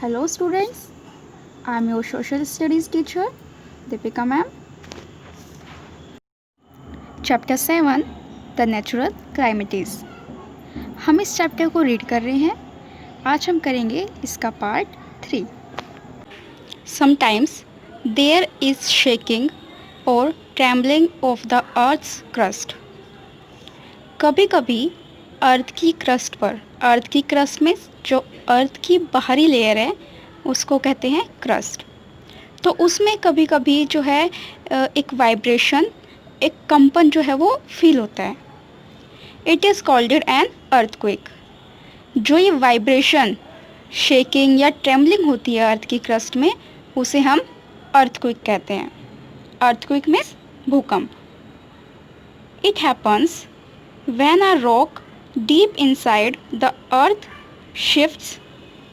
Hello students, I am your social studies teacher Deepika ma'am. Chapter 7 The Natural Calamities. हम इस chapter को read कर रहे हैं. आज हम करेंगे इसका part 3. Sometimes there is shaking or trembling of the earth's crust. कभी कभी अर्थ की क्रस्ट पर, अर्थ की क्रस्ट में जो अर्थ की बाहरी लेयर है उसको कहते हैं क्रस्ट. तो उसमें कभी कभी जो है एक वाइब्रेशन, एक कंपन जो है वो फील होता है. It is called an earthquake. जो ये वाइब्रेशन, शेकिंग या ट्रेमलिंग होती है अर्थ की क्रस्ट में, उसे हम अर्थक्वेक कहते हैं. अर्थक्वेक मीन्स भूकंप. It happens when a rock deep inside the earth shifts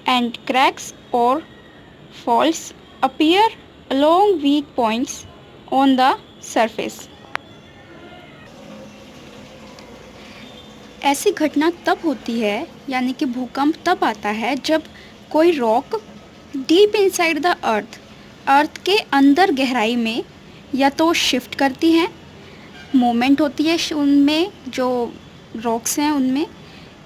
and cracks or faults appear along weak points on the surface. ऐसी घटना तब होती है, यानी कि भूकंप तब आता है जब कोई rock deep inside the earth, earth के अंदर गहराई में या तो शिफ्ट करती है, मूवमेंट होती है उनमें, जो रॉक्स हैं उनमें,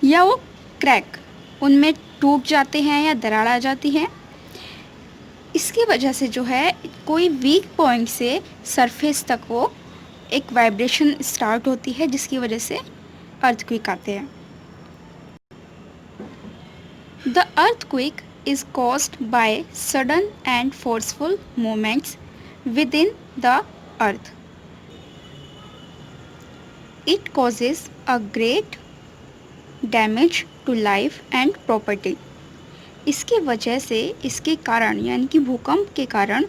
या वो क्रैक, उनमें टूट जाते हैं या दरार आ जाती है. इसकी वजह से जो है कोई वीक पॉइंट से सरफेस तक वो एक वाइब्रेशन स्टार्ट होती है, जिसकी वजह से अर्थक्वेक आते हैं. The earthquake is caused by sudden and forceful movements with in the earth. It causes a great damage to life and property. इसकी वजह से, इसके कारण यानी कि भूकंप के कारण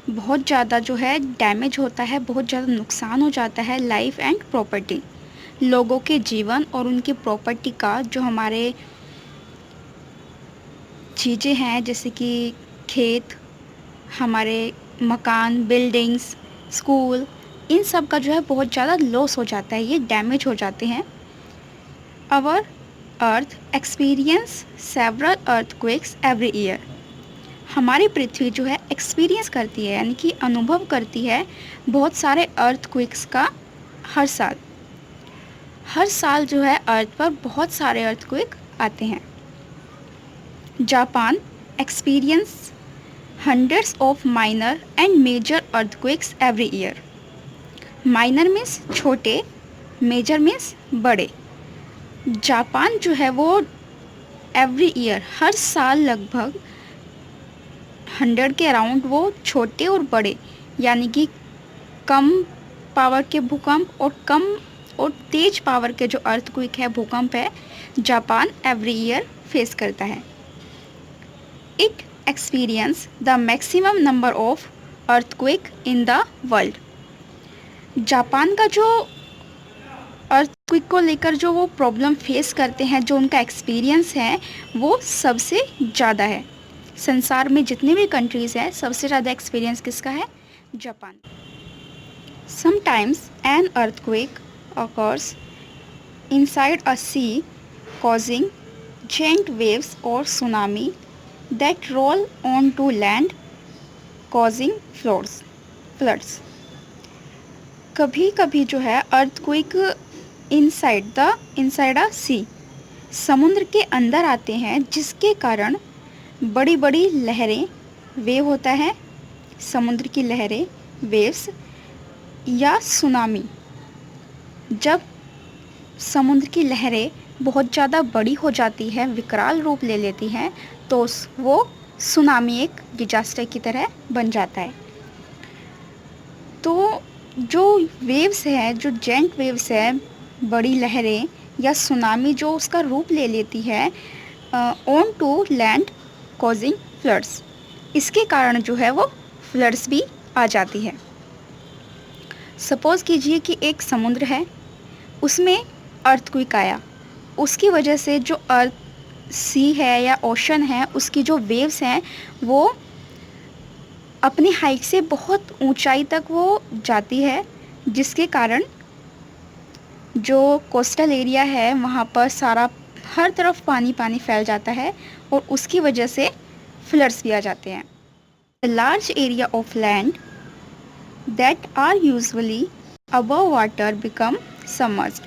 बहुत ज़्यादा जो है डैमेज होता है, बहुत ज़्यादा नुकसान हो जाता है लाइफ एंड प्रॉपर्टी, लोगों के जीवन और उनकी प्रॉपर्टी का. जो हमारे चीज़ें हैं जैसे कि खेत, हमारे मकान, बिल्डिंग्स, स्कूल, इन सब का जो है बहुत ज़्यादा लॉस हो जाता है, ये डैमेज हो जाते हैं. Our earth experience several earthquakes every year. हमारी पृथ्वी जो है एक्सपीरियंस करती है, यानी कि अनुभव करती है बहुत सारे अर्थक्वेक्स का हर साल. हर साल जो है अर्थ पर बहुत सारे अर्थक्वेक आते हैं. Japan experience hundreds of minor and major earthquakes every year. Minor means छोटे, मेजर मीन्स बड़े. जापान जो है वो एवरी ईयर, हर साल लगभग 100 के अराउंड वो छोटे और बड़े, यानी कि कम पावर के भूकंप और कम और तेज पावर के जो अर्थक्वेक है, भूकंप है, जापान एवरी ईयर फेस करता है. It experience the maximum number of earthquake in the world. Japan का जो अर्थक्वेक को लेकर जो वो प्रॉब्लम फेस करते हैं, जो उनका एक्सपीरियंस है, वो सबसे ज़्यादा है. संसार में जितने भी कंट्रीज़ हैं, सबसे ज़्यादा एक्सपीरियंस किसका है? Japan. Sometimes an earthquake occurs inside a sea causing giant waves or tsunami that roll onto land causing floods. कभी कभी जो है अर्थक्वेक इनसाइड अ सी, समुद्र के अंदर आते हैं, जिसके कारण बड़ी बड़ी लहरें, वेव होता है, समुद्र की लहरें, वेव्स, या सुनामी. जब समुद्र की लहरें बहुत ज़्यादा बड़ी हो जाती है, विकराल रूप ले लेती हैं, तो वो सुनामी एक डिजास्टर की तरह बन जाता है. तो जो वेव्स हैं, जो जेंट वेव्स हैं, बड़ी लहरें या सुनामी जो उसका रूप ले लेती है on to land causing floods, इसके कारण जो है वो फ्लड्स भी आ जाती है. सपोज़ कीजिए कि एक समुद्र है, उसमें अर्थक्वेक आया, उसकी वजह से जो अर्थ सी है या ओशन है, उसकी जो वेव्स हैं वो अपनी हाइट से बहुत ऊंचाई तक वो जाती है, जिसके कारण जो कोस्टल एरिया है वहाँ पर सारा हर तरफ पानी पानी फैल जाता है, और उसकी वजह से फ्लड्स भी आ जाते हैं। The large area of land that are usually above water become submerged.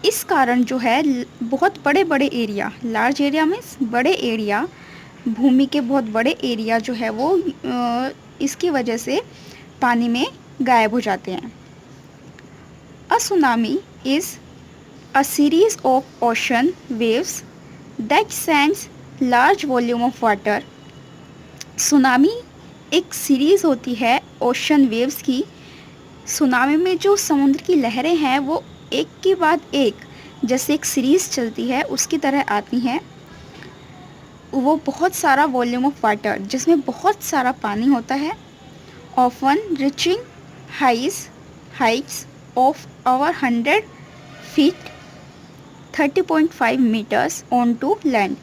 इस कारण जो है बहुत बड़े बड़े एरिया, लार्ज एरिया मीन्स बड़े एरिया, भूमि के बहुत बड़े एरिया जो है वो इसकी वजह से पानी में गायब हो जाते हैं। अ tsunami is a series of ocean waves that sends large volume of water. Tsunami एक सीरीज़ होती है ओशन वेव्स की। सुनामी में जो समुद्र की लहरें हैं वो एक के बाद एक, जैसे एक सीरीज़ चलती है उसकी तरह आती हैं। वो बहुत सारा वॉल्यूम ऑफ वाटर, जिसमें बहुत सारा पानी होता है, often reaching heights of over 100 feet 30.5 metres on to land.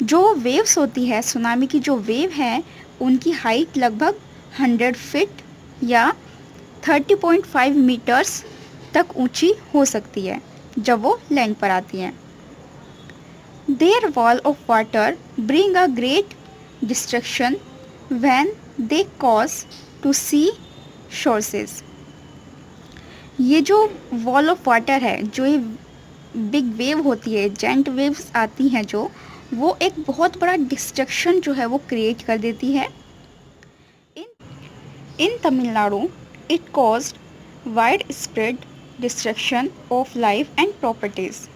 जो वेव्स होती है, सुनामी की जो वेव है, उनकी हाइट लगभग 100 फीट या 30.5 मीटर्स तक ऊंची हो सकती है जब वो लैंड पर आती हैं। Their wall of water bring a great destruction when they cause to sea sources। ये जो वॉल ऑफ वाटर है, जो ये बिग वेव होती है, जेंट वेव्स आती हैं जो, वो एक बहुत बड़ा डिस्ट्रक्शन जो है वो क्रिएट कर देती है। In Tamilnadu it caused wide spread destruction of life and properties.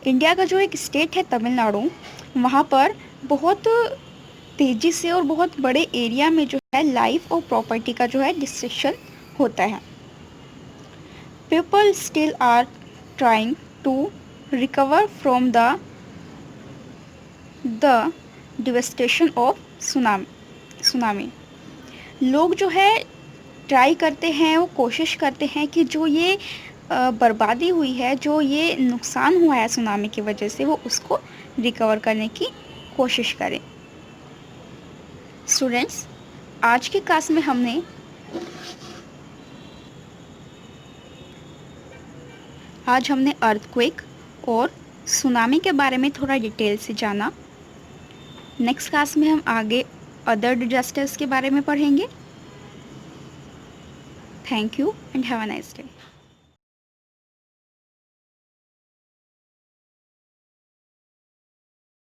India का जो एक स्टेट है तमिलनाडु, वहाँ पर बहुत तेज़ी से और बहुत बड़े एरिया में जो है लाइफ और प्रॉपर्टी का जो है डिस्ट्रक्शन होता है। People still are trying to recover from the devastation of tsunami. लोग जो है ट्राई करते हैं, वो कोशिश करते हैं कि जो ये बर्बादी हुई है, जो ये नुकसान हुआ है सुनामी की वजह से, वो उसको रिकवर करने की कोशिश करें। स्टूडेंट्स, आज की क्लास में हमने अर्थक्वेक और सुनामी के बारे में थोड़ा डिटेल से जाना। नेक्स्ट क्लास में हम आगे अदर डिजास्टर्स के बारे में पढ़ेंगे। Thank you and have a nice day.